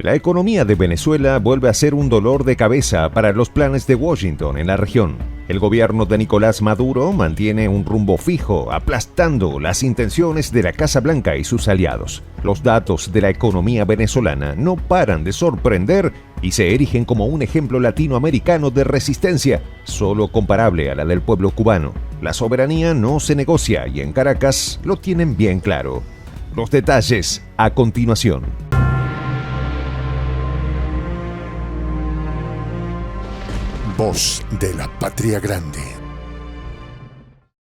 La economía de Venezuela vuelve a ser un dolor de cabeza para los planes de Washington en la región. El gobierno de Nicolás Maduro mantiene un rumbo fijo, aplastando las intenciones de la Casa Blanca y sus aliados. Los datos de la economía venezolana no paran de sorprender y se erigen como un ejemplo latinoamericano de resistencia, solo comparable a la del pueblo cubano. La soberanía no se negocia y en Caracas lo tienen bien claro. Los detalles a continuación. Voz de la Patria Grande.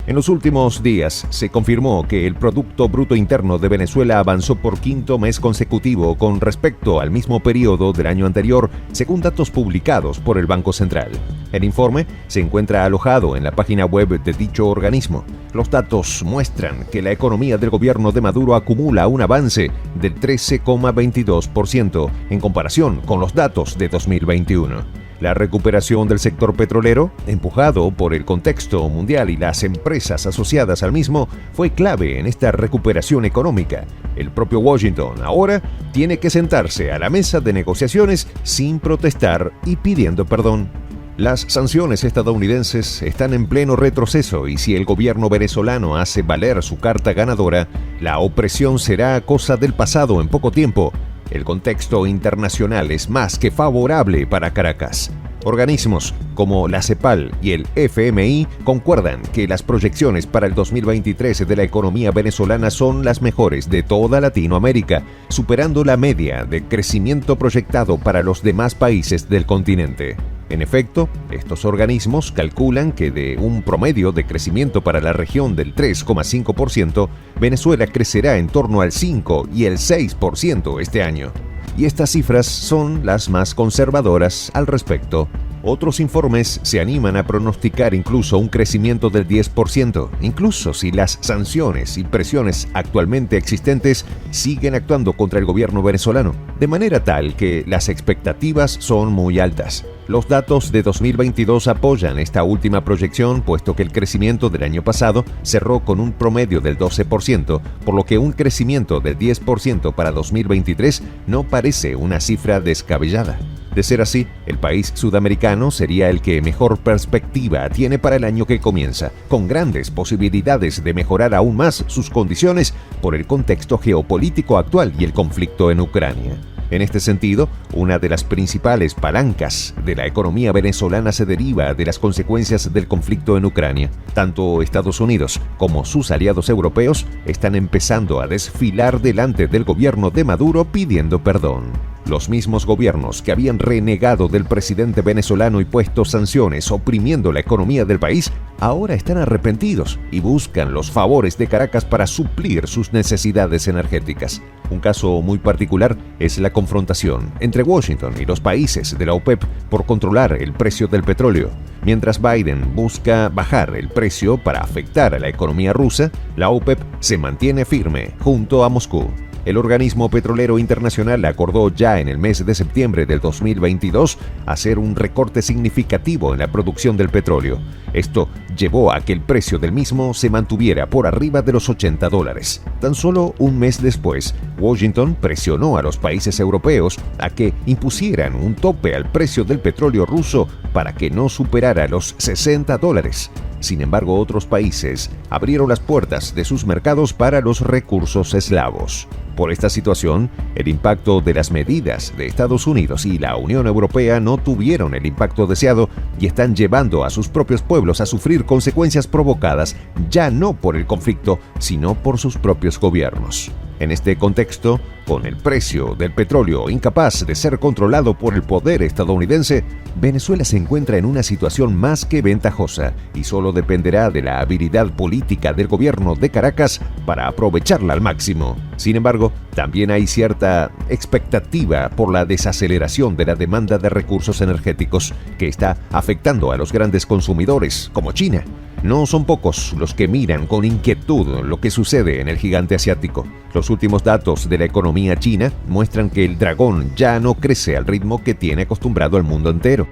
En los últimos días se confirmó que el Producto Bruto Interno de Venezuela avanzó por quinto mes consecutivo con respecto al mismo periodo del año anterior, según datos publicados por el Banco Central. El informe se encuentra alojado en la página web de dicho organismo. Los datos muestran que la economía del gobierno de Maduro acumula un avance del 13,22% en comparación con los datos de 2021. La recuperación del sector petrolero, empujado por el contexto mundial y las empresas asociadas al mismo, fue clave en esta recuperación económica. El propio Washington ahora tiene que sentarse a la mesa de negociaciones sin protestar y pidiendo perdón. Las sanciones estadounidenses están en pleno retroceso y si el gobierno venezolano hace valer su carta ganadora, la opresión será cosa del pasado en poco tiempo. El contexto internacional es más que favorable para Caracas. Organismos como la CEPAL y el FMI concuerdan que las proyecciones para el 2023 de la economía venezolana son las mejores de toda Latinoamérica, superando la media de crecimiento proyectado para los demás países del continente. En efecto, estos organismos calculan que de un promedio de crecimiento para la región del 3,5%, Venezuela crecerá en torno al 5 y el 6% este año. Y estas cifras son las más conservadoras al respecto. Otros informes se animan a pronosticar incluso un crecimiento del 10%, incluso si las sanciones y presiones actualmente existentes siguen actuando contra el gobierno venezolano, de manera tal que las expectativas son muy altas. Los datos de 2022 apoyan esta última proyección, puesto que el crecimiento del año pasado cerró con un promedio del 12%, por lo que un crecimiento del 10% para 2023 no parece una cifra descabellada. De ser así, el país sudamericano sería el que mejor perspectiva tiene para el año que comienza, con grandes posibilidades de mejorar aún más sus condiciones por el contexto geopolítico actual y el conflicto en Ucrania. En este sentido, una de las principales palancas de la economía venezolana se deriva de las consecuencias del conflicto en Ucrania. Tanto Estados Unidos como sus aliados europeos están empezando a desfilar delante del gobierno de Maduro pidiendo perdón. Los mismos gobiernos que habían renegado del presidente venezolano y puesto sanciones oprimiendo la economía del país, ahora están arrepentidos y buscan los favores de Caracas para suplir sus necesidades energéticas. Un caso muy particular es la confrontación entre Washington y los países de la OPEP por controlar el precio del petróleo. Mientras Biden busca bajar el precio para afectar a la economía rusa, la OPEP se mantiene firme junto a Moscú. El organismo petrolero internacional acordó ya en el mes de septiembre del 2022 hacer un recorte significativo en la producción del petróleo. Esto llevó a que el precio del mismo se mantuviera por arriba de los $80. Tan solo un mes después, Washington presionó a los países europeos a que impusieran un tope al precio del petróleo ruso para que no superara los $60. Sin embargo, otros países abrieron las puertas de sus mercados para los recursos eslavos. Por esta situación, el impacto de las medidas de Estados Unidos y la Unión Europea no tuvieron el impacto deseado y están llevando a sus propios pueblos a sufrir consecuencias provocadas ya no por el conflicto, sino por sus propios gobiernos. En este contexto, con el precio del petróleo incapaz de ser controlado por el poder estadounidense, Venezuela se encuentra en una situación más que ventajosa y solo dependerá de la habilidad política del gobierno de Caracas para aprovecharla al máximo. Sin embargo, también hay cierta expectativa por la desaceleración de la demanda de recursos energéticos que está afectando a los grandes consumidores, como China. No son pocos los que miran con inquietud lo que sucede en el gigante asiático. Los últimos datos de la economía china muestran que el dragón ya no crece al ritmo que tiene acostumbrado el mundo entero.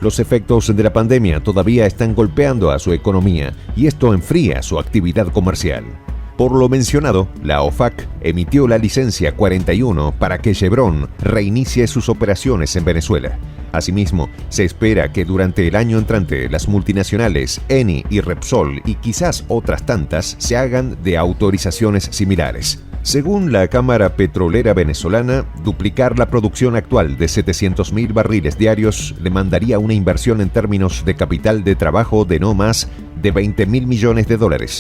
Los efectos de la pandemia todavía están golpeando a su economía y esto enfría su actividad comercial. Por lo mencionado, la OFAC emitió la licencia 41 para que Chevron reinicie sus operaciones en Venezuela. Asimismo, se espera que durante el año entrante las multinacionales Eni y Repsol y quizás otras tantas se hagan de autorizaciones similares. Según la Cámara Petrolera Venezolana, duplicar la producción actual de 700.000 barriles diarios demandaría una inversión en términos de capital de trabajo de no más de $20.000 millones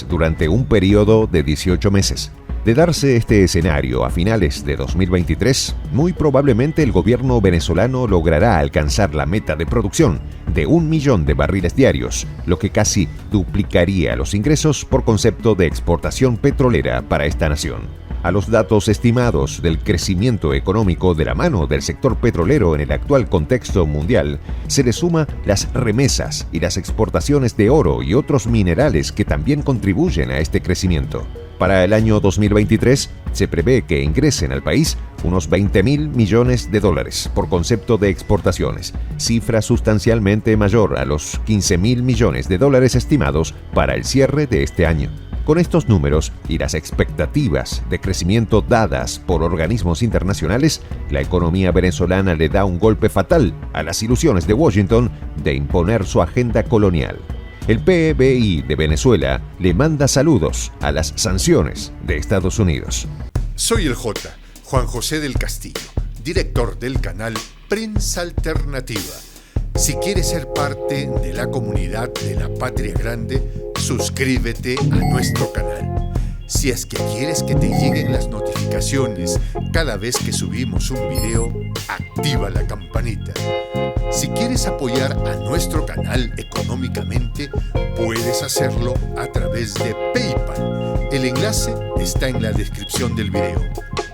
durante un periodo de 18 meses. De darse este escenario a finales de 2023, muy probablemente el gobierno venezolano logrará alcanzar la meta de producción de 1 millón de barriles diarios, lo que casi duplicaría los ingresos por concepto de exportación petrolera para esta nación. A los datos estimados del crecimiento económico de la mano del sector petrolero en el actual contexto mundial, se le suma las remesas y las exportaciones de oro y otros minerales que también contribuyen a este crecimiento. Para el año 2023, se prevé que ingresen al país unos $20.000 millones por concepto de exportaciones, cifra sustancialmente mayor a los $15.000 millones estimados para el cierre de este año. Con estos números y las expectativas de crecimiento dadas por organismos internacionales, la economía venezolana le da un golpe fatal a las ilusiones de Washington de imponer su agenda colonial. El PBI de Venezuela le manda saludos a las sanciones de Estados Unidos. Soy el Juan José del Castillo, director del canal Prensa Alternativa. Si quieres ser parte de la comunidad de la Patria Grande, suscríbete a nuestro canal. Si es que quieres que te lleguen las notificaciones cada vez que subimos un video, activa la campanita. Si quieres apoyar a nuestro canal económicamente, puedes hacerlo a través de PayPal. El enlace está en la descripción del video.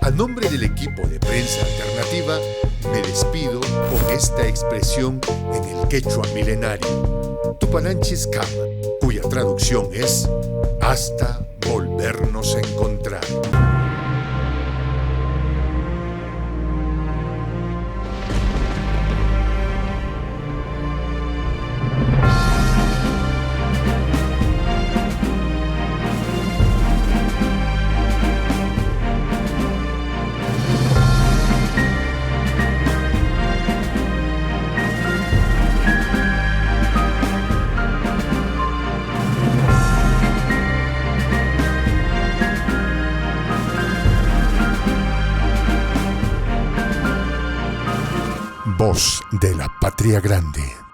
A nombre del equipo de Prensa Alternativa, me despido con esta expresión en el quechua milenario, Tupananchis Kama, cuya traducción es hasta volvernos a encontrar. Voz de la Patria Grande.